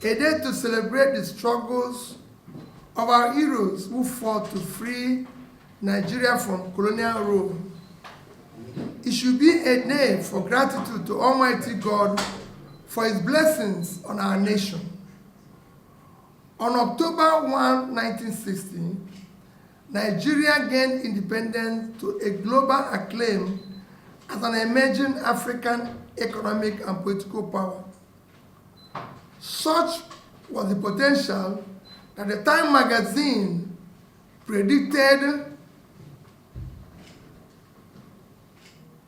a day to celebrate the struggles of our heroes who fought to free Nigeria from colonial rule. It should be a day for gratitude to Almighty God for His blessings on our nation. On October 1, 1960, Nigeria gained independence to a global acclaim as an emerging African economic and political power. Such was the potential that the Time magazine predicted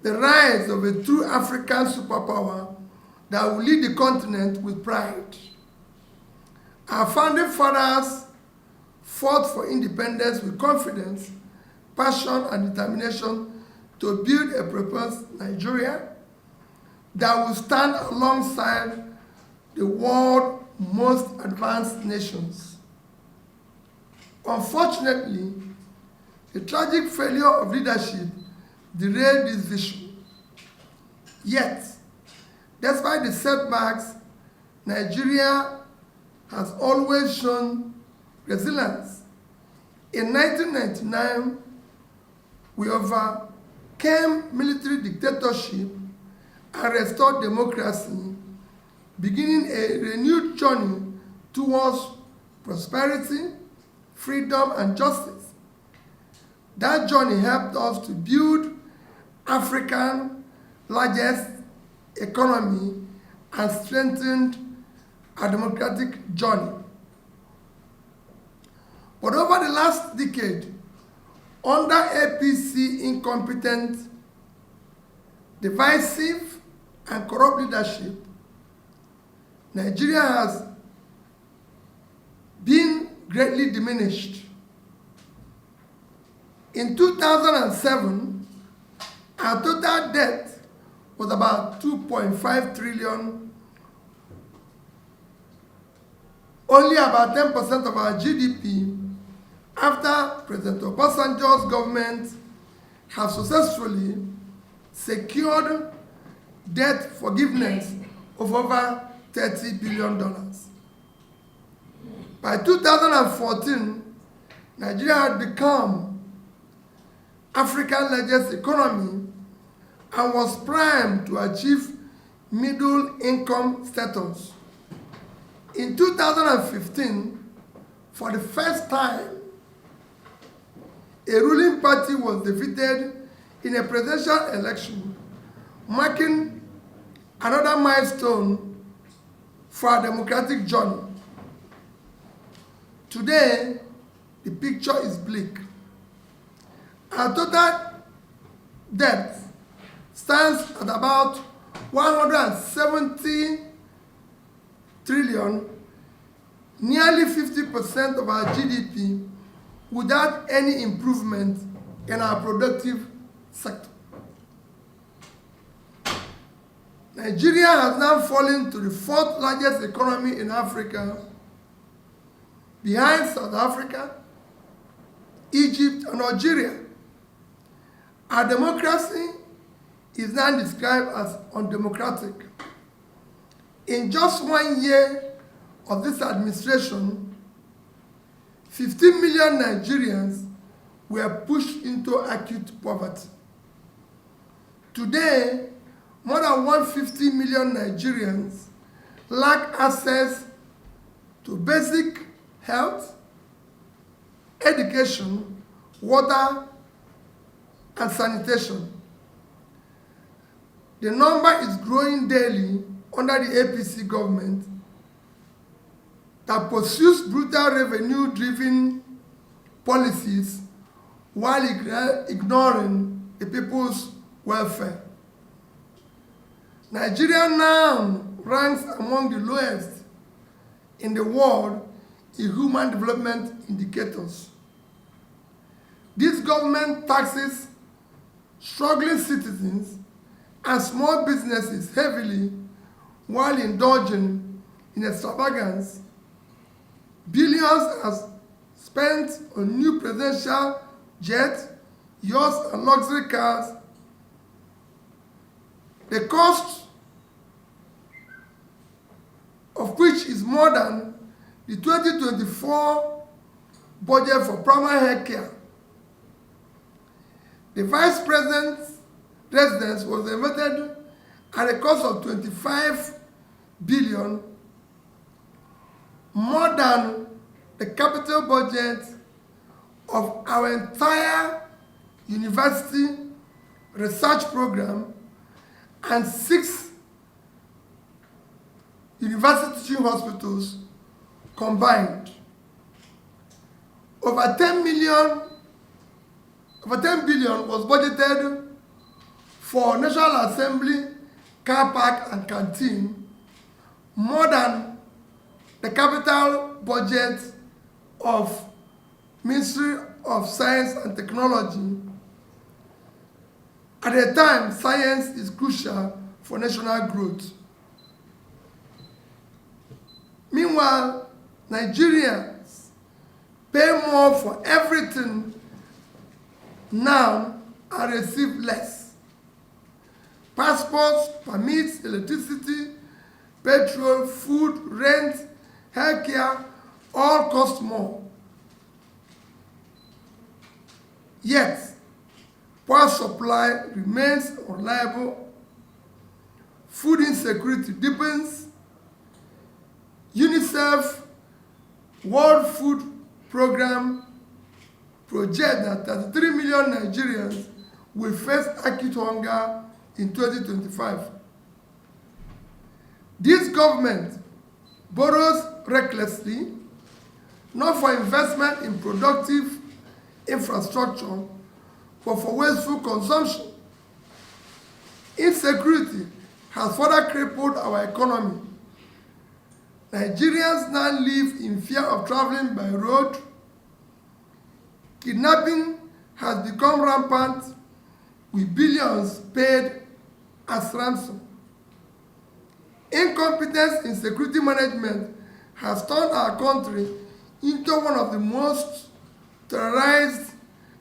the rise of a true African superpower that will lead the continent with pride. Our founding fathers fought for independence with confidence, passion, and determination to build a prosperous Nigeria that will stand alongside the world's most advanced nations. Unfortunately, the tragic failure of leadership derailed this vision. Yet, despite the setbacks, Nigeria has always shown resilience. In 1999, we overcame military dictatorship and restored democracy, beginning a renewed journey towards prosperity, freedom, and justice. That journey helped us to build Africa's largest economy and strengthened our democratic journey. But over the last decade, under APC incompetent, divisive, and corrupt leadership, Nigeria has been greatly diminished. In 2007, our total debt was about 2.5 trillion. Only about 10% of our GDP, after President Obasanjo's government has successfully secured debt forgiveness of over $30 billion. By 2014, Nigeria had become Africa's largest economy and was primed to achieve middle income status. In 2015, for the first time, a ruling party was defeated in a presidential election, marking another milestone for our democratic journey. Today, the picture is bleak. Our total debt stands at about 170 trillion, nearly 50% of our GDP, without any improvement in our productive sector. Nigeria has now fallen to the fourth largest economy in Africa, behind South Africa, Egypt, and Algeria. Our democracy is now described as undemocratic. In just 1 year of this administration, 15 million Nigerians were pushed into acute poverty. Today, more than 150 million Nigerians lack access to basic health, education, water, and sanitation. The number is growing daily under the APC government that pursues brutal revenue-driven policies while ignoring the people's welfare. Nigeria now ranks among the lowest in the world in human development indicators. This government taxes struggling citizens and small businesses heavily while indulging in extravagance. Billions are spent on new presidential jets, yachts, and luxury cars. The cost of which is more than the 2024 budget for primary health care. The Vice President's residence was estimated at a cost of 25 billion, more than the capital budget of our entire university research program and 6 university teaching hospitals combined. Over 10 billion was budgeted for National Assembly, car park and canteen, more than the capital budget of Ministry of Science and Technology. At a time, science is crucial for national growth. Meanwhile, Nigerians pay more for everything now and receive less. Passports, permits, electricity, petrol, food, rent, healthcare, all cost more. Yet, power supply remains unreliable, food insecurity deepens. UNICEF World Food Program projects that 33 million Nigerians will face acute hunger in 2025. This government borrows recklessly, not for investment in productive infrastructure, but for wasteful consumption. Insecurity has further crippled our economy. Nigerians now live in fear of traveling by road. Kidnapping has become rampant, with billions paid as ransom. Incompetence in security management has turned our country into one of the most terrorized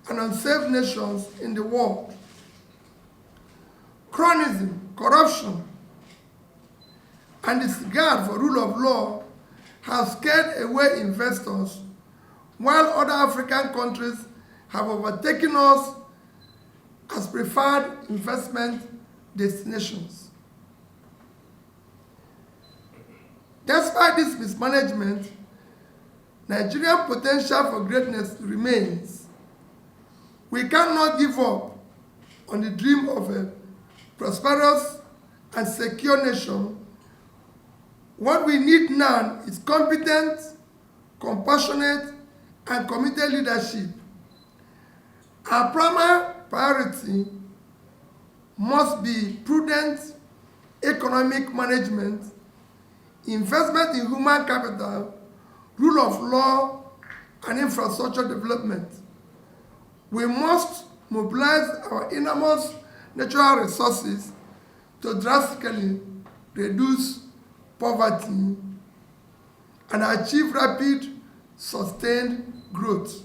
and unsafe nations in the world. Cronyism, corruption, and disregard for rule of law have scared away investors, while other African countries have overtaken us as preferred investment destinations. Despite this mismanagement, Nigeria's potential for greatness remains. We cannot give up on the dream of a prosperous and secure nation. What we need now is competent, compassionate, and committed leadership. Our primary priority must be prudent economic management, investment in human capital, rule of law, and infrastructure development. We must mobilize our enormous natural resources to drastically reduce poverty and achieve rapid, sustained growth.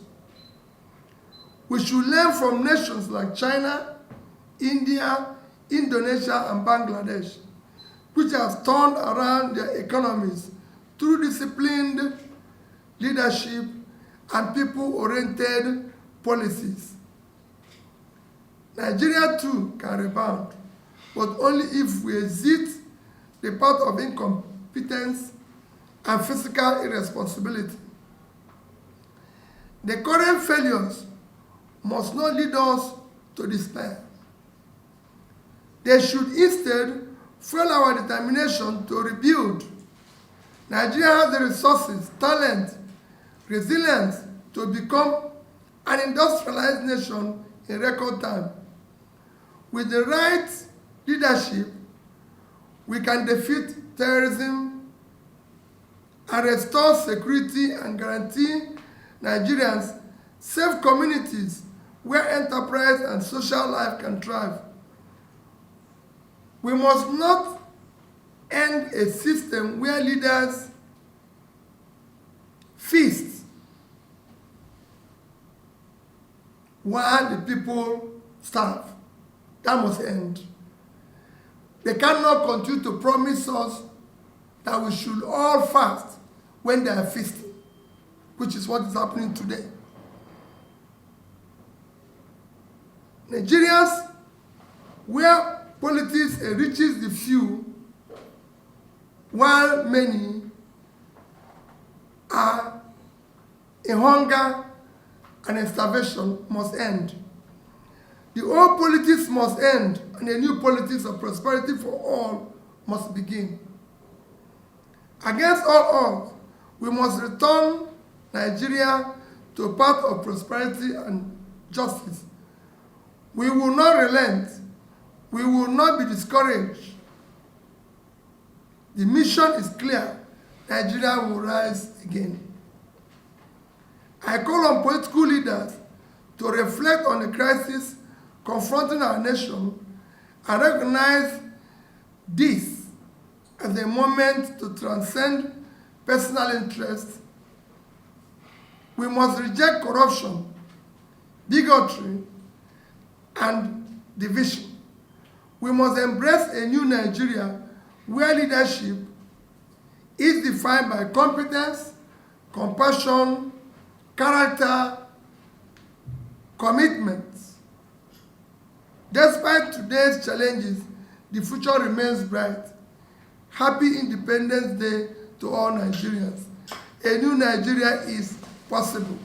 We should learn from nations like China, India, Indonesia, and Bangladesh, which have turned around their economies through disciplined leadership and people-oriented policies. Nigeria too can rebound, but only if we exit the path of incompetence and fiscal irresponsibility. The current failures must not lead us to despair. They should instead fuel our determination to rebuild. Nigeria has the resources, talent, resilience to become an industrialized nation in record time. With the right leadership, we can defeat terrorism and restore security and guarantee Nigerians safe communities where enterprise and social life can thrive. We must not end a system where leaders feast while the people starve. That must end. They cannot continue to promise us that we should all fast when they are feasting, which is what is happening today. Nigerians, where politics enriches the few, while many are in hunger and in starvation, must end. The old politics must end, and a new politics of prosperity for all must begin. Against all odds, we must return Nigeria to a path of prosperity and justice. We will not relent. We will not be discouraged. The mission is clear. Nigeria will rise again. I call on political leaders to reflect on the crisis confronting our nation and recognize this as a moment to transcend personal interests. We must reject corruption, bigotry, and division. We must embrace a new Nigeria where leadership is defined by competence, compassion, character, commitment. Despite today's challenges, the future remains bright. Happy Independence Day to all Nigerians. A new Nigeria is possible.